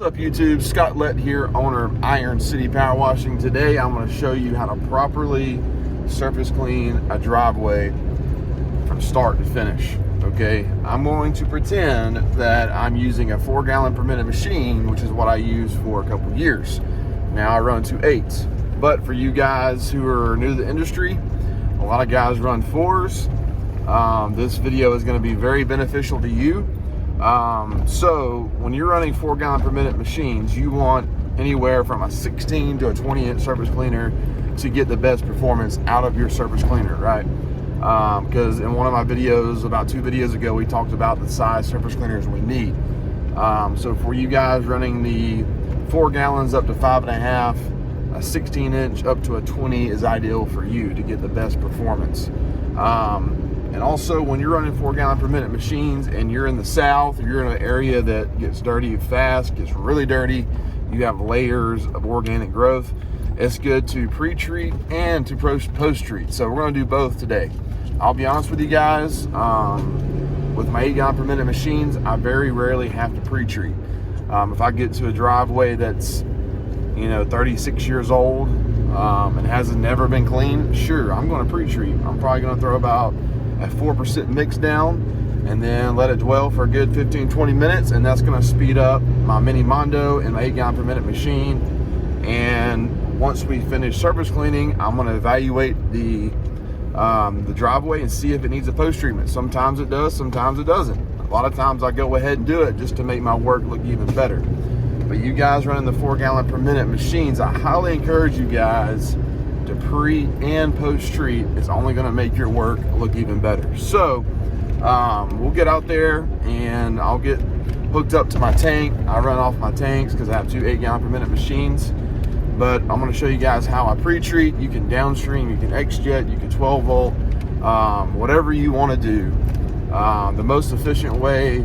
What's up YouTube, Scott Lett here, owner of Iron City Power Washing. Today I'm going to show you how to properly surface clean a driveway from start to finish. Okay, I'm going to pretend that I'm using a 4-gallon per minute machine, which is what I used for a couple years. Now I run 2.8s, but for you guys who are new to the industry, a lot of guys run 4s. This video is going to be very beneficial to you. So when you're running 4-gallon per minute machines, you want anywhere from a 16 to a 20-inch surface cleaner to get the best performance out of your surface cleaner, right? Because in one of my videos, about 2 videos ago, we talked about the size surface cleaners we need. So for you guys running the 4 gallons up to 5.5, a 16-inch up to a 20 is ideal for you to get the best performance. And also, when you're running 4-gallon per minute machines and you're in the south, or you're in an area that gets dirty fast, gets really dirty, you have layers of organic growth, it's good to pre-treat and to post-treat. So we're going to do both today. I'll be honest with you guys, with my 8-gallon per minute machines, I very rarely have to pre-treat. If I get to a driveway that's 36 years old and hasn't never been cleaned, sure, I'm going to pre-treat. I'm probably going to throw about a 4% mix down and then let it dwell for a good 15-20 minutes, and that's going to speed up my mini Mondo and my 8-gallon per minute machine. And once we finish surface cleaning, I'm going to evaluate the driveway and see if it needs a post treatment. Sometimes it does, sometimes it doesn't. A lot of times I go ahead and do it just to make my work look even better. But you guys running the 4-gallon per minute machines, I highly encourage you guys to pre and post treat. It's only going to make your work look even better. So we'll get out there and I'll get hooked up to my tank. I run off my tanks because I have 2 8-gallon per minute machines. But I'm going to show you guys how I pre-treat. You can downstream, you can X-Jet, you can 12 volt, whatever you want to do. The most efficient way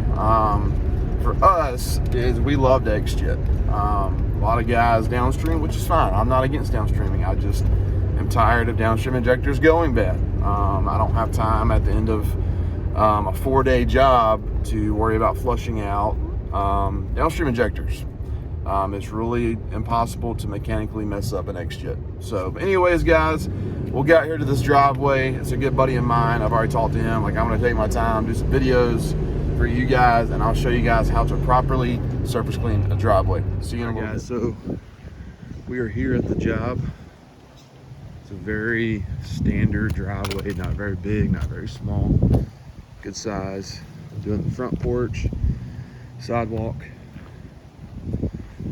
for us is we love to X-Jet. A lot of guys downstream, which is fine. I'm not against downstreaming. I just am tired of downstream injectors going bad. I don't have time at the end of a 4-day job to worry about flushing out downstream injectors. It's really impossible to mechanically mess up an X-Jet. So anyways, guys, we'll get out here to this driveway. It's a good buddy of mine. I've already talked to him. Like, I'm going to take my time, do some videos for you guys, and I'll show you guys how to properly surface clean a driveway. See you in a little bit. So we are here at the job. It's a very standard driveway, not very big, not very small, good size. Doing the front porch, sidewalk,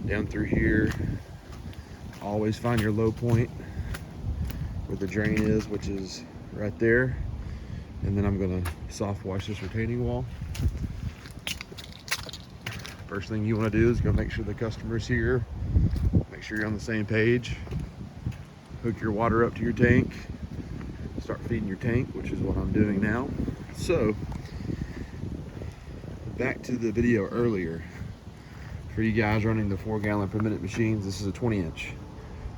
down through here. Always find your low point where the drain is, which is right there. And then I'm gonna soft wash this retaining wall. First thing you wanna do is go make sure the customer's here. Make sure you're on the same page. Hook your water up to your tank. Start feeding your tank, which is what I'm doing now. So, back to the video earlier. For you guys running the 4-gallon per minute machines, this is a 20-inch.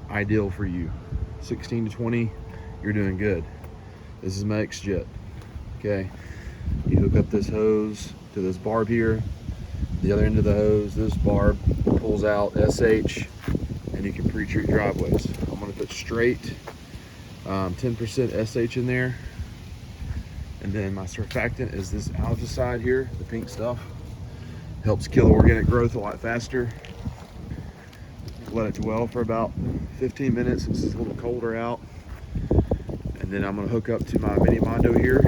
Ideal for you. 16 to 20, you're doing good. This is my X-Jet. Okay, you hook up this hose to this barb here. The other end of the hose, this barb pulls out SH, and you can pre-treat driveways. I'm gonna put straight 10% SH in there. And then my surfactant is this algicide here, the pink stuff. Helps kill organic growth a lot faster. Let it dwell for about 15 minutes. This is a little colder out. And then I'm gonna hook up to my mini Mondo here.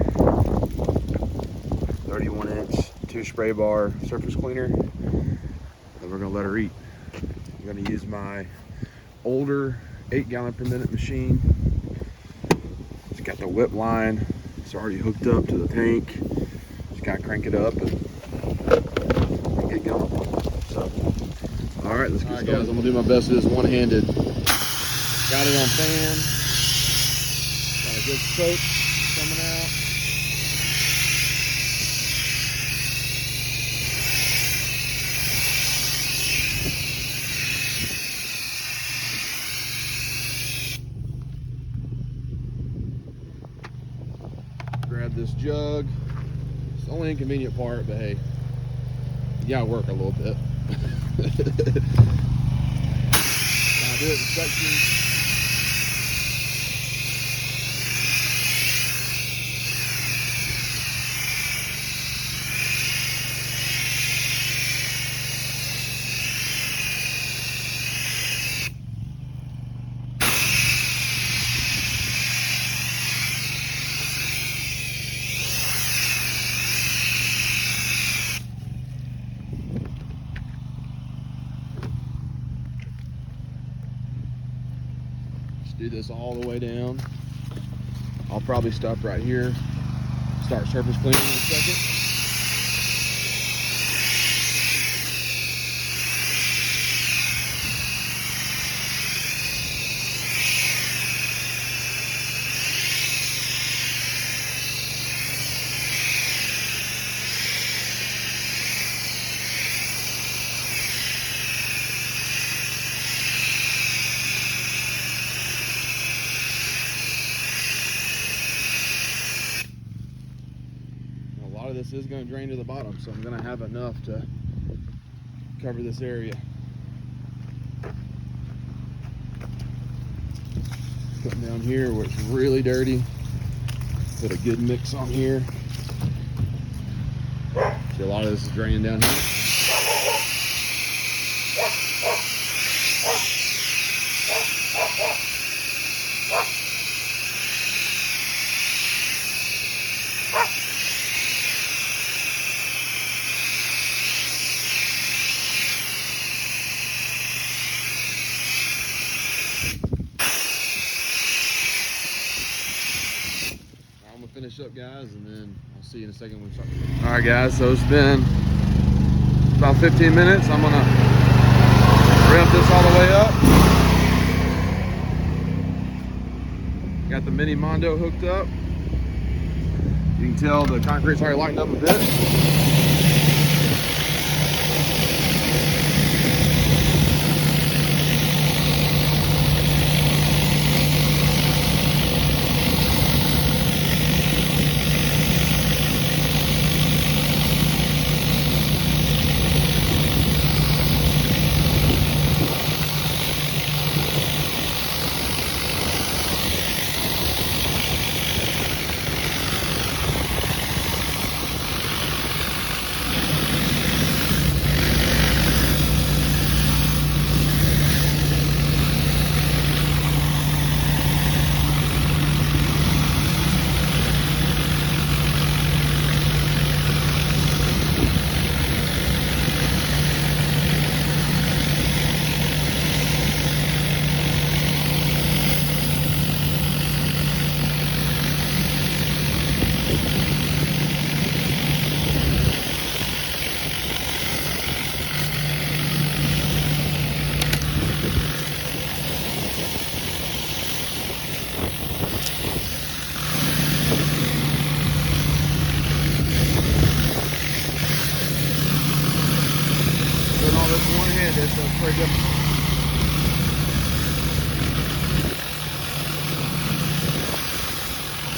31-inch 2 spray bar surface cleaner. And we're gonna let her eat. I'm gonna use my older 8-gallon per minute machine. It's got the whip line. It's already hooked up to the tank. Just gotta crank it up and get going. So, all right, let's get started. Guys, I'm gonna do my best to do this one-handed. Got it on fan. Got a good soak coming out. Grab this jug. It's the only inconvenient part, but hey, you gotta work a little bit. I do it in sections. Do this all the way down. I'll probably stop right here, start surface cleaning in a second. A lot of this is going to drain to the bottom, so I'm going to have enough to cover this area. Come down here where it's really dirty, put a good mix on here. See, a lot of this is draining down here. Finish up, guys, and then I'll see you in a second when we start. All right, guys, so it's been about 15 minutes. I'm gonna ramp this all the way up. Got the mini Mondo hooked up. You can tell the concrete's already lightened up a bit.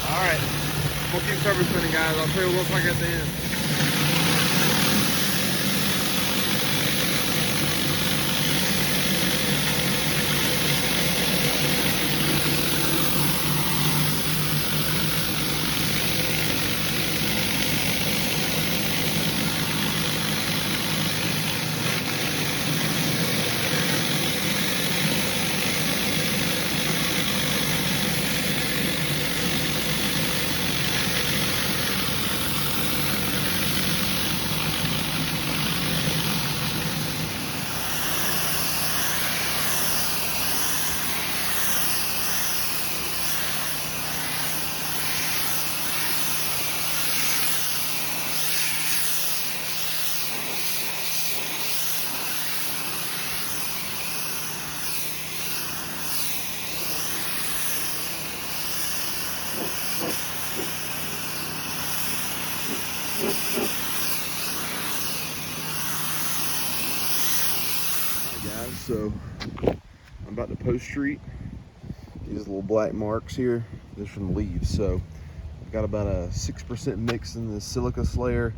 Alright, we'll keep surface cleaning, guys. I'll show you what it looks like at the end. Guys, so I'm about to post street. These little black marks here, these from leaves. So I've got about a 6% mix in the silica slayer.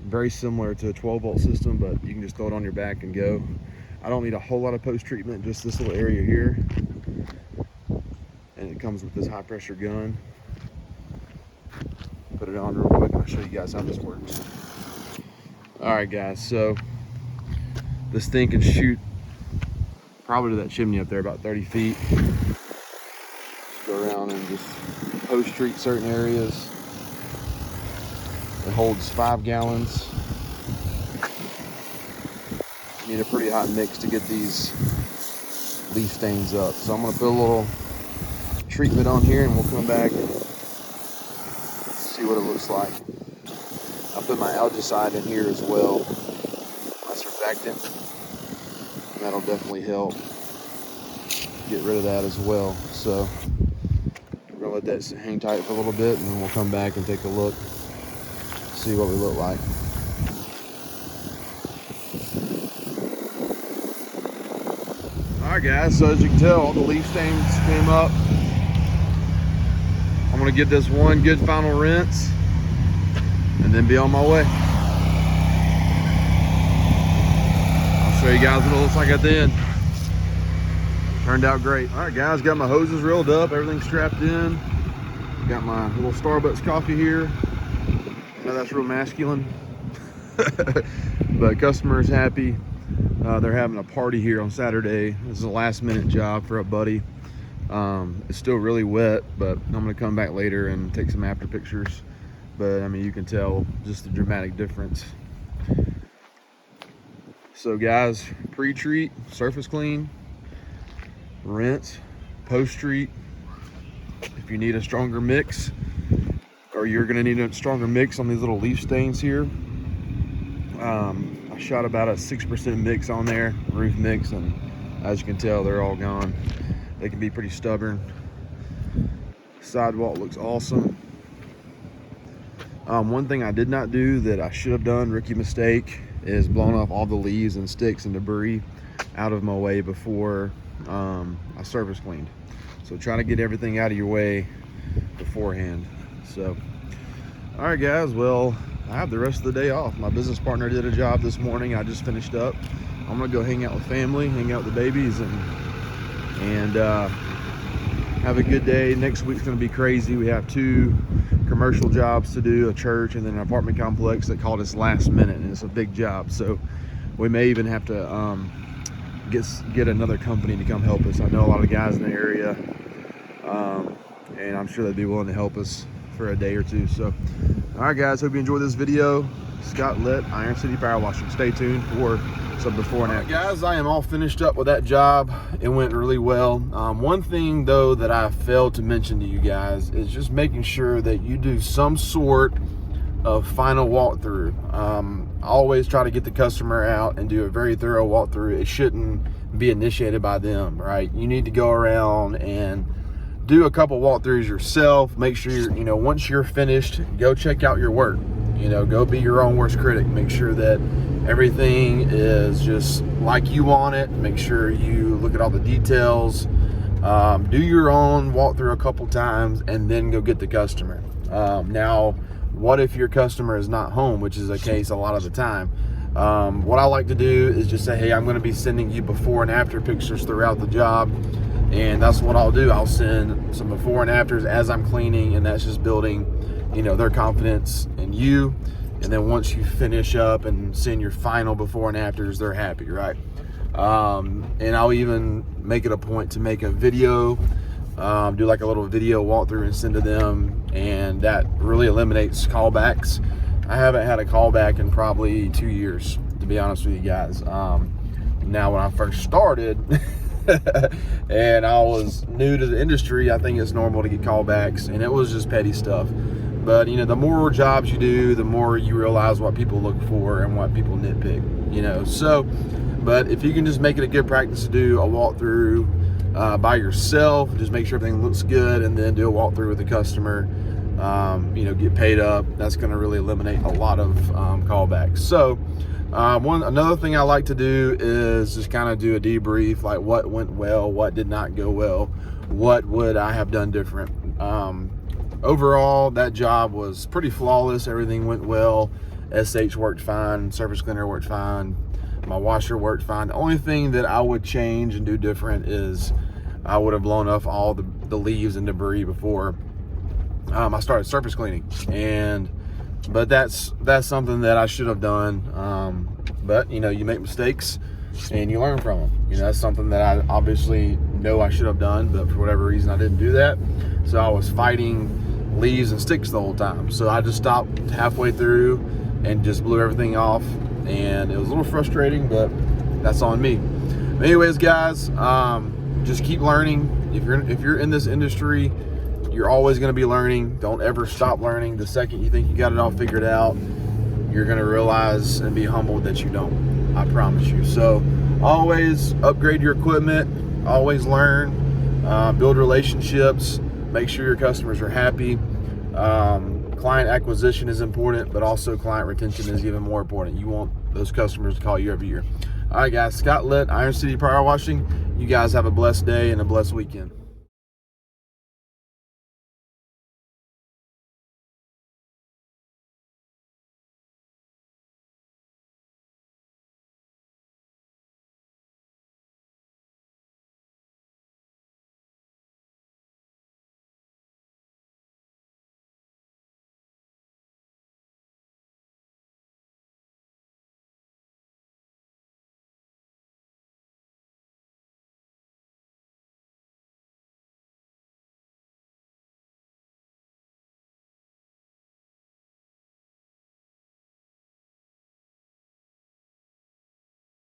Very similar to a 12-volt system, but you can just throw it on your back and go. I don't need a whole lot of post-treatment, just this little area here. And it comes with this high pressure gun. Put it on real quick and I'll show you guys how this works. All right guys, so this thing can shoot probably to that chimney up there, about 30 feet. Just go around and just post-treat certain areas. It holds 5 gallons. You need a pretty hot mix to get these leaf stains up. So I'm gonna put a little treatment on here and we'll come back and see what it looks like. I'll put my algicide in here as well, my surfactant, and that'll definitely help get rid of that as well. So we're gonna let that hang tight for a little bit and then we'll come back and take a look, see what we look like. All right guys, so as you can tell, all the leaf stains came up. I'm gonna get this one good final rinse and then be on my way. I'll show you guys what it looks like at the end. Turned out great. All right guys, got my hoses reeled up, everything's strapped in. Got my little Starbucks coffee here. I know that's real masculine, but customer is happy. They're having a party here on Saturday. This is a last minute job for a buddy. It's still really wet, but I'm gonna come back later and take some after pictures. But I mean, you can tell just the dramatic difference. So guys, pre-treat, surface clean, rinse, post-treat. If you need a stronger mix, or you're gonna need a stronger mix on these little leaf stains here, I shot about a 6% mix on there, roof mix, and as you can tell, they're all gone. They can be pretty stubborn. Sidewalk looks awesome. One thing I did not do that I should have done, rookie mistake, is blown off all the leaves and sticks and debris out of my way before I surface cleaned. So try to get everything out of your way beforehand. So, all right guys, well, I have the rest of the day off. My business partner did a job this morning. I just finished up. I'm gonna go hang out with family, hang out with the babies, and have a good day. Next week's gonna be crazy. We have 2 commercial jobs to do, a church and then an apartment complex that called us last minute, and it's a big job. So we may even have to get another company to come help us. I know a lot of guys in the area, and I'm sure they'd be willing to help us for a day or 2. So, all right guys, hope you enjoyed this video. Scott Litt, Iron City Power Washing. Stay tuned for some before and after. Guys, I am all finished up with that job. It went really well. One thing though that I failed to mention to you guys is just making sure that you do some sort of final walkthrough. I always try to get the customer out and do a very thorough walkthrough. It shouldn't be initiated by them, right? You need to go around and do a couple walkthroughs yourself. Make sure you're, once you're finished, go check out your work. Go be your own worst critic. Make sure that everything is just like you want it. Make sure you look at all the details. Do your own walkthrough a couple times and then go get the customer. Now, what if your customer is not home, which is the case a lot of the time? What I like to do is just say, hey, I'm going to be sending you before and after pictures throughout the job. And that's what I'll do. I'll send some before and afters as I'm cleaning, and that's just building, their confidence in you. And then once you finish up and send your final before and afters, they're happy, right? And I'll even make it a point to make a video, do like a little video walkthrough and send to them, and that really eliminates callbacks. I haven't had a callback in probably 2 years, to be honest with you guys. Now, when I first started, and I was new to the industry, I think it's normal to get callbacks, and it was just petty stuff. But the more jobs you do, the more you realize what people look for and what people nitpick. So, but if you can just make it a good practice to do a walkthrough by yourself, just make sure everything looks good, and then do a walkthrough with the customer, get paid up, that's going to really eliminate a lot of callbacks. So another thing I like to do is just kind of do a debrief, like what went well, what did not go well, what would I have done different. Overall, that job was pretty flawless. Everything went well, SH worked fine, surface cleaner worked fine, my washer worked fine. The only thing that I would change and do different is I would have blown off all the leaves and debris before I started surface cleaning. But that's something that I should have done. But you know, you make mistakes and you learn from them. You know, that's something that I obviously know I should have done, but for whatever reason I didn't do that. So I was fighting leaves and sticks the whole time. So I just stopped halfway through and just blew everything off, and it was a little frustrating, but that's on me. But anyways, guys, just keep learning. If you're in this industry, you're always going to be learning. Don't ever stop learning. The second you think you got it all figured out, you're going to realize and be humbled that you don't. I promise you. So always upgrade your equipment, always learn, build relationships, make sure your customers are happy. Client acquisition is important, but also client retention is even more important. You want those customers to call you every year. All right, guys, Scott Litt, Iron City Power Washing. You guys have a blessed day and a blessed weekend.